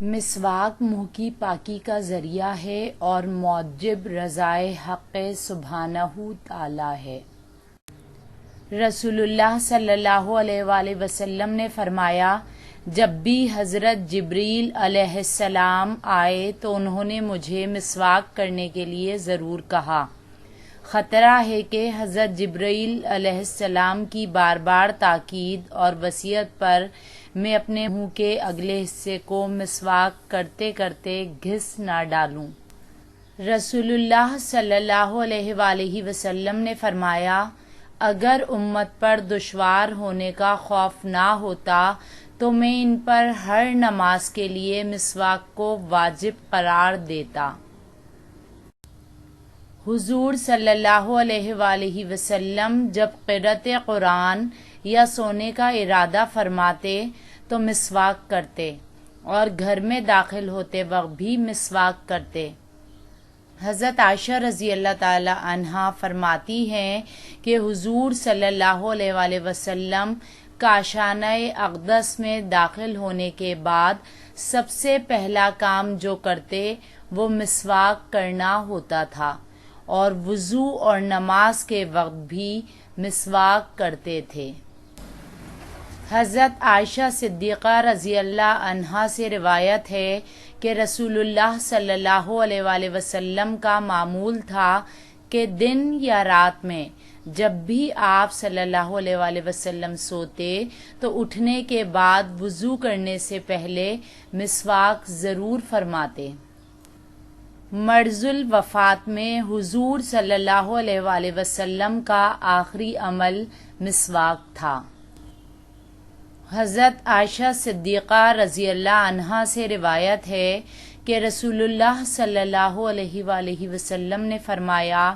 مسواک منہ کی پاکی کا ذریعہ ہے اور موجب رضائے حق سبحانہ تعالی ہے۔ رسول اللہ صلی اللہ علیہ وآلہ وسلم نے فرمایا، جب بھی حضرت جبریل علیہ السلام آئے تو انہوں نے مجھے مسواک کرنے کے لیے ضرور کہا۔ خطرہ ہے کہ حضرت جبریل علیہ السلام کی بار بار تاکید اور وصیت پر میں اپنے منہ کے اگلے حصے کو مسواک کرتے کرتے گھس نہ ڈالوں۔ رسول اللہ صلی اللہ علیہ وآلہ وسلم نے فرمایا، اگر امت پر دشوار ہونے کا خوف نہ ہوتا تو میں ان پر ہر نماز کے لیے مسواک کو واجب قرار دیتا۔ حضور صلی اللہ علیہ وآلہ وسلم جب قرأت قرآن یا سونے کا ارادہ فرماتے تو مسواک کرتے اور گھر میں داخل ہوتے وقت بھی مسواک کرتے۔ حضرت عائشہ رضی اللہ تعالی عنہا فرماتی ہیں کہ حضور صلی اللہ علیہ وآلہ وسلم کاشانہ اقدس میں داخل ہونے کے بعد سب سے پہلا کام جو کرتے وہ مسواک کرنا ہوتا تھا، اور وضو اور نماز کے وقت بھی مسواک کرتے تھے۔ حضرت عائشہ صدیقہ رضی اللہ عنہا سے روایت ہے کہ رسول اللہ صلی اللہ علیہ وآلہ وسلم کا معمول تھا کہ دن یا رات میں جب بھی آپ صلی اللہ علیہ وآلہ وسلم سوتے تو اٹھنے کے بعد وضو کرنے سے پہلے مسواک ضرور فرماتے۔ مرض الوفات میں حضور صلی اللہ علیہ وآلہ وسلم کا آخری عمل مسواک تھا۔ حضرت عائشہ صدیقہ رضی اللہ عنہا سے روایت ہے کہ رسول اللہ صلی اللہ علیہ وآلہ وسلم نے فرمایا،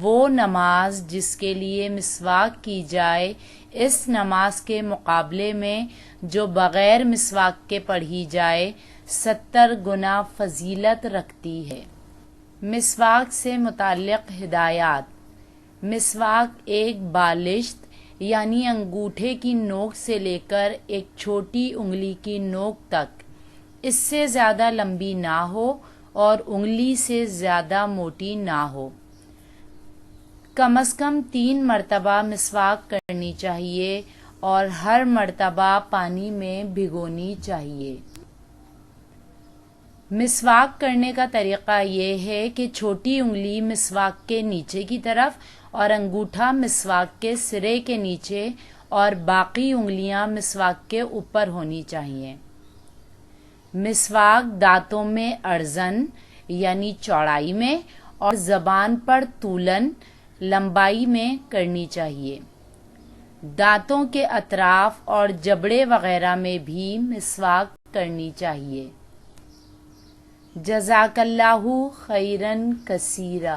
وہ نماز جس کے لیے مسواک کی جائے اس نماز کے مقابلے میں جو بغیر مسواک کے پڑھی جائے 70 گنا فضیلت رکھتی ہے۔ مسواک سے متعلق ہدایات۔ مسواک ایک بالشت یعنی انگوٹھے کی نوک سے لے کر ایک چھوٹی انگلی کی نوک تک، اس سے زیادہ لمبی نہ ہو اور انگلی سے زیادہ موٹی نہ ہو۔ کم از کم 3 مرتبہ مسواک کرنی چاہیے اور ہر مرتبہ پانی میں بھگونی چاہیے۔ مسواک کرنے کا طریقہ یہ ہے کہ چھوٹی انگلی مسواک کے نیچے کی طرف اور انگوٹھا مسواک کے سرے کے نیچے اور باقی انگلیاں مسواک کے اوپر ہونی چاہیے۔ مسواک دانتوں میں ارزن یعنی چوڑائی میں اور زبان پر طولن لمبائی میں کرنی چاہیے۔ دانتوں کے اطراف اور جبڑے وغیرہ میں بھی مسواک کرنی چاہیے۔ جزاک اللہ خیرا کثیرا۔